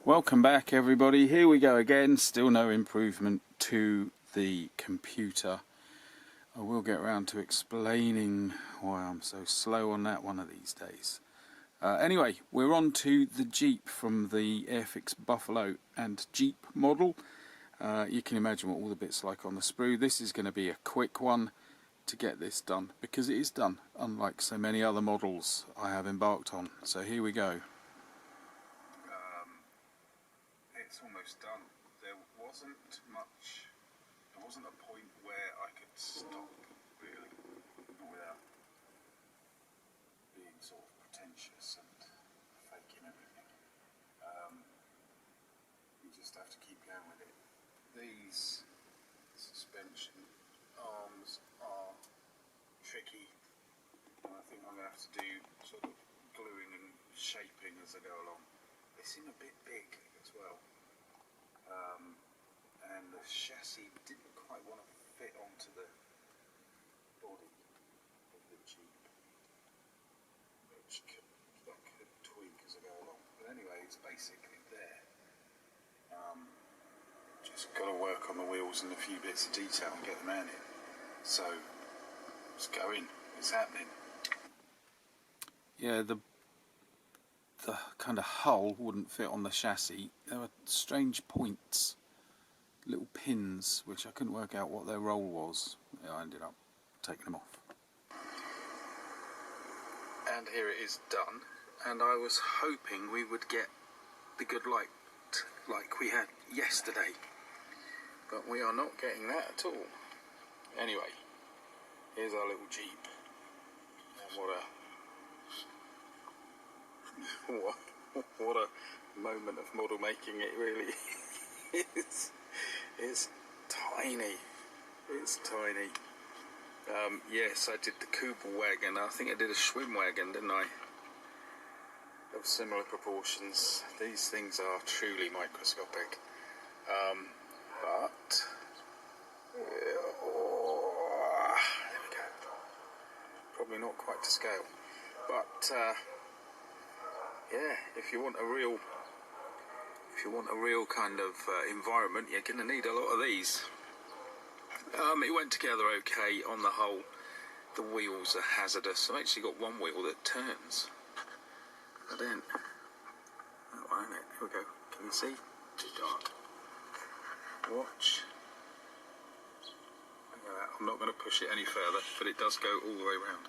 Welcome back everybody, here we go again, still no improvement to the computer. I will get around to explaining why I'm so slow on that one of these days. Anyway, we're on to the Jeep from the Airfix Buffalo and Jeep model. You can imagine what all the bits are like on the sprue. This is going to be a quick one to get this done, because it is done, unlike so many other models I have embarked on. So here we go. It's almost done. There wasn't a point where I could stop, really, not without being sort of pretentious and faking everything. You just have to keep going with it. These suspension arms are tricky, and I think I'm going to have to do sort of gluing and shaping as I go along. They seem a bit big as well. And the chassis didn't quite want to fit onto the body of the Jeep, which could tweak as I go along. But anyway, it's basically there. Just got to work on the wheels and a few bits of detail and get the man in. So, it's going. It's happening. Yeah, the kind of hull wouldn't fit on the chassis. There were strange points, little pins, which I couldn't work out what their role was. I ended up taking them off. And here it is done, and I was hoping we would get the good light like we had yesterday, but we are not getting that at all. Anyway, here's our little Jeep, and what a moment of model making it really is. It's tiny. It's tiny. Yes, I did the Kubel wagon. I think I did a Schwinn wagon, didn't I? Of similar proportions. These things are truly microscopic. But there we go. Probably not quite to scale. But yeah, if you want a real kind of environment, you're going to need a lot of these. It went together okay on the whole. The wheels are hazardous. I've actually got one wheel that turns. But then, that one, isn't it? Here we go. Can you see? Too dark. Watch. Look at that. I'm not going to push it any further, but it does go all the way around.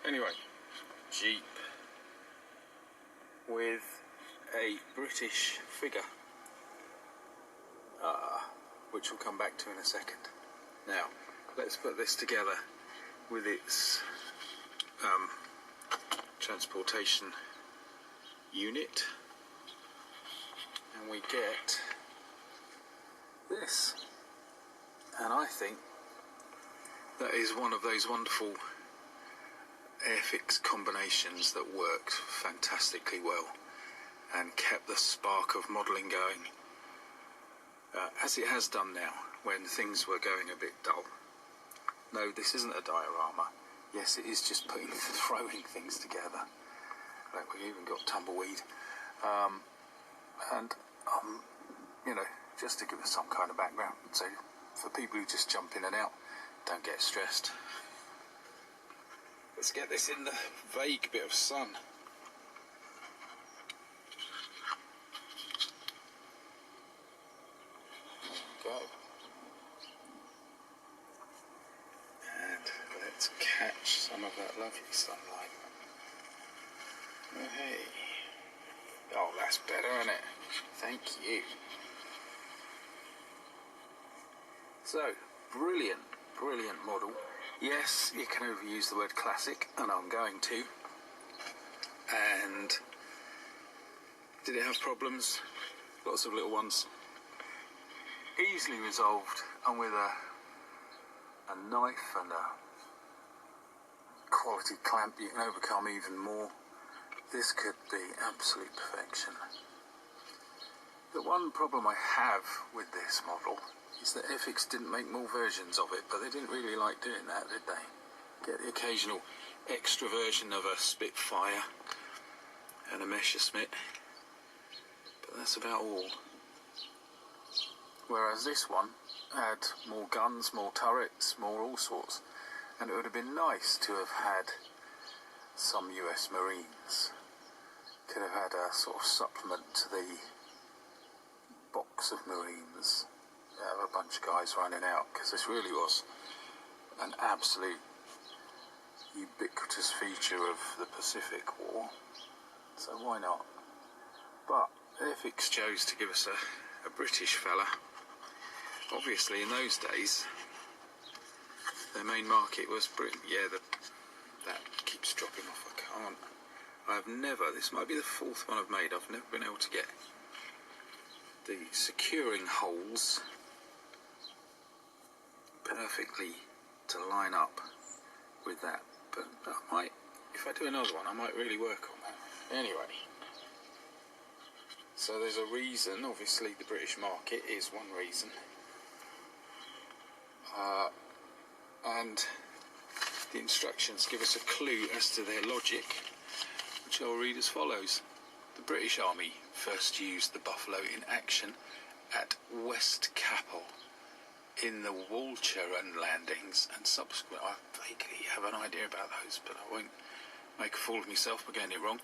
Anyway, Jeep with a British figure, which we'll come back to in a second. Now, let's put this together with its transportation unit, and we get this. And I think that is one of those wonderful Airfix combinations that worked fantastically well and kept the spark of modelling going, as it has done now when things were going a bit dull. No, this isn't a diorama. Yes, it is just throwing things together. Like, we've even got tumbleweed. You know, just to give us some kind of background. So for people who just jump in and out, don't get stressed. Let's get this in the vague bit of sun. There we go. And let's catch some of that lovely sunlight. Oh, hey. Oh, that's better, isn't it? Thank you. So, brilliant model. Yes, you can overuse the word classic, and I'm going to. And did it have problems? Lots of little ones. Easily resolved, and with a knife and a quality clamp you can overcome even more. This could be absolute perfection. The one problem I have with this model is that Airfix didn't make more versions of it, but they didn't really like doing that, did they? Get the occasional extra version of a Spitfire and a Messerschmitt, but that's about all. Whereas this one had more guns, more turrets, more all sorts, and it would have been nice to have had some US Marines. Could have had a sort of supplement to the box of Marines. Have a bunch of guys running out, because this really was an absolute ubiquitous feature of the Pacific War, so why not? But Airfix chose to give us a British fella. Obviously in those days their main market was Britain. Yeah, that keeps dropping off. I've never, this might be the fourth one I've made, I've never been able to get the securing holes perfectly to line up with that, but I might, if I do another one, I might really work on that. Anyway, so there's a reason, obviously the British market is one reason, and the instructions give us a clue as to their logic, which I'll read as follows. The British Army first used the Buffalo in action at West Capel in the Walcheren landings, and subsequent, I vaguely have an idea about those, but I won't make a fool of myself by getting it wrong,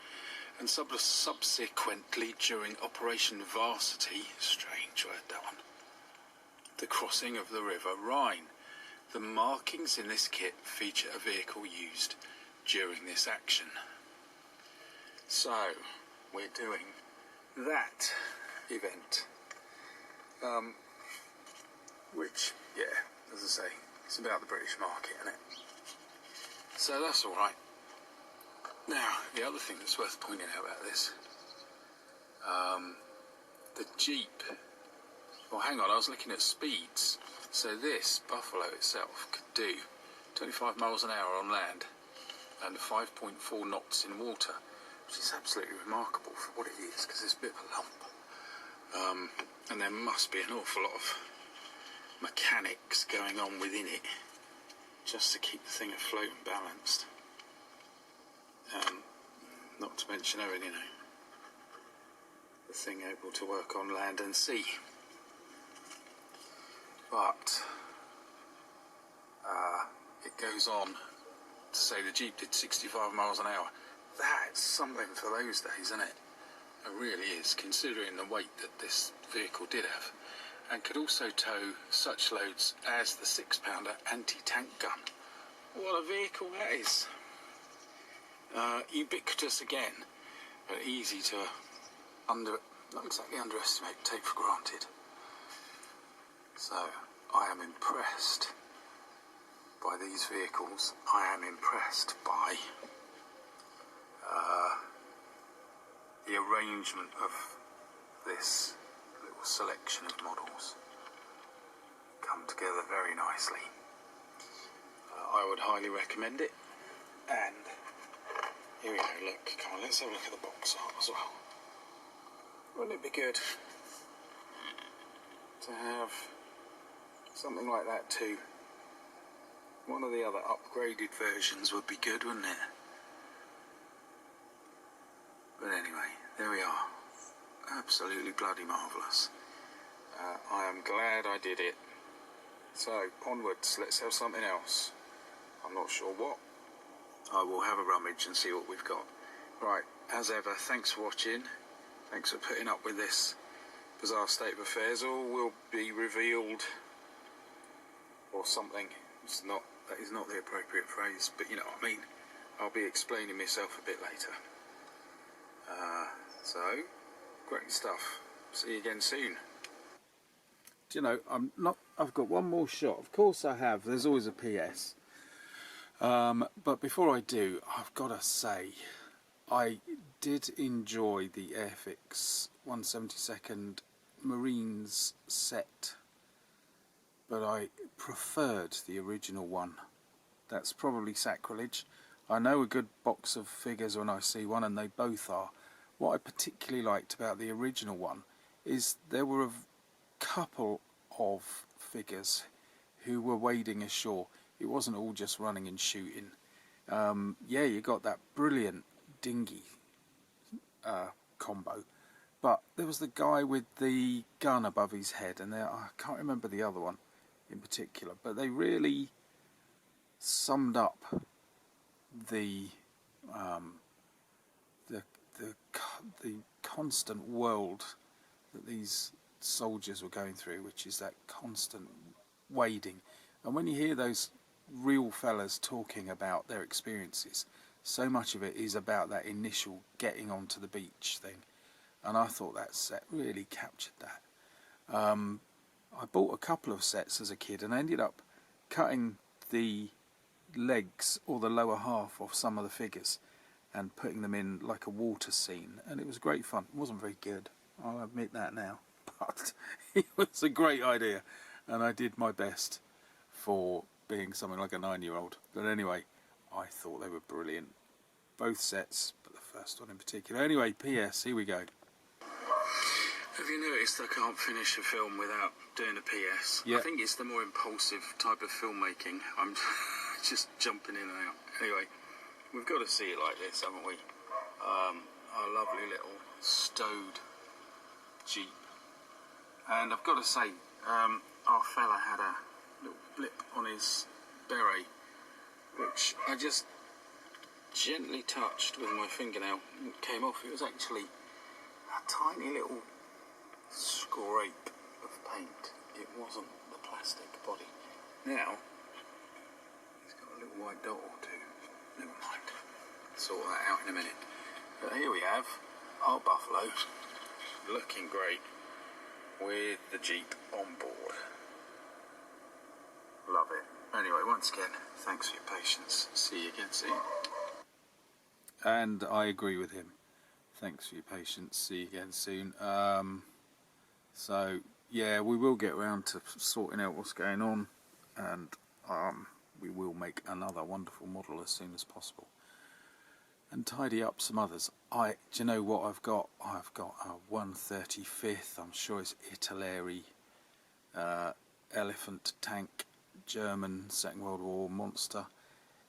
and subsequently during Operation Varsity, strange word that one, the crossing of the River Rhine. The markings in this kit feature a vehicle used during this action. So, we're doing that event. Which, yeah, as I say, it's about the British market, isn't it? So that's alright. Now, the other thing that's worth pointing out about this, the Jeep. Well, hang on, I was looking at speeds. So this Buffalo itself could do 25 miles an hour on land and 5.4 knots in water, which is absolutely remarkable for what it is, because it's a bit of a lump. And there must be an awful lot of mechanics going on within it just to keep the thing afloat and balanced. Not to mention having, you know, the thing able to work on land and sea. But it goes on to say the Jeep did 65 miles an hour. That's something for those days, isn't it? It really is, considering the weight that this vehicle did have, and could also tow such loads as the 6-pounder anti-tank gun. What a vehicle that is! Ubiquitous again, but easy to not exactly underestimate, take for granted. So, I am impressed by these vehicles. I am impressed by the arrangement of this little selection of models. Come together very nicely. I would highly recommend it. And here we go, look, come on, let's have a look at the box art as well. Wouldn't it be good to have something like that too? One of the other upgraded versions would be good, wouldn't it? But anyway, there we are. Absolutely bloody marvellous. I am glad I did it. So, onwards, let's have something else. I'm not sure what. I will have a rummage and see what we've got. Right, as ever, thanks for watching. Thanks for putting up with this bizarre state of affairs. All will be revealed, or something. That is not the appropriate phrase, but you know what I mean. I'll be explaining myself a bit later. So, great stuff. See you again soon. Do you know, I've got one more shot. Of course I have. There's always a PS. But before I do, I've got to say, I did enjoy the Airfix 1/72 Marines set, but I preferred the original one. That's probably sacrilege. I know a good box of figures when I see one, and they both are. What I particularly liked about the original one is there were a couple of figures who were wading ashore. It wasn't all just running and shooting. Yeah, you got that brilliant dinghy combo, but there was the guy with the gun above his head, and I can't remember the other one in particular, but they really summed up the the the constant world that these soldiers were going through, which is that constant wading. And when you hear those real fellas talking about their experiences, so much of it is about that initial getting onto the beach thing, and I thought that set really captured that. I bought a couple of sets as a kid, and I ended up cutting the legs or the lower half of some of the figures and putting them in like a water scene, and it was great fun. It wasn't very good, I'll admit that now, but it was a great idea, and I did my best for being something like a 9-year-old. But anyway, I thought they were brilliant, both sets, but the first one in particular. Anyway, PS, here we go. Have you noticed I can't finish a film without doing a PS? Yeah. I think it's the more impulsive type of filmmaking. I'm just jumping in and out. Anyway, we've got to see it like this, haven't we? Our lovely little stowed Jeep. And I've got to say, our fella had a little blip on his beret, which I just gently touched with my fingernail and it came off. It was actually a tiny little scrape of paint. It wasn't the plastic body. Now, he's got a little white dot or two. Never mind. Sort that out in a minute. But here we have our Buffalo, looking great, with the Jeep on board. Love it. Anyway, once again, thanks for your patience. See you again soon. And I agree with him. Thanks for your patience. See you again soon. So yeah, we will get around to sorting out what's going on, and we will make another wonderful model as soon as possible, and tidy up some others. Do you know what I've got? I've got a 135th. I'm sure it's Italeri elephant tank, German Second World War monster,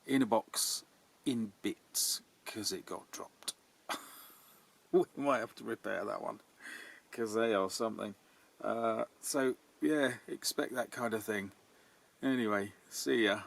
in a box in bits because it got dropped. We might have to repair that one because they are something. So yeah, expect that kind of thing. Anyway, see ya.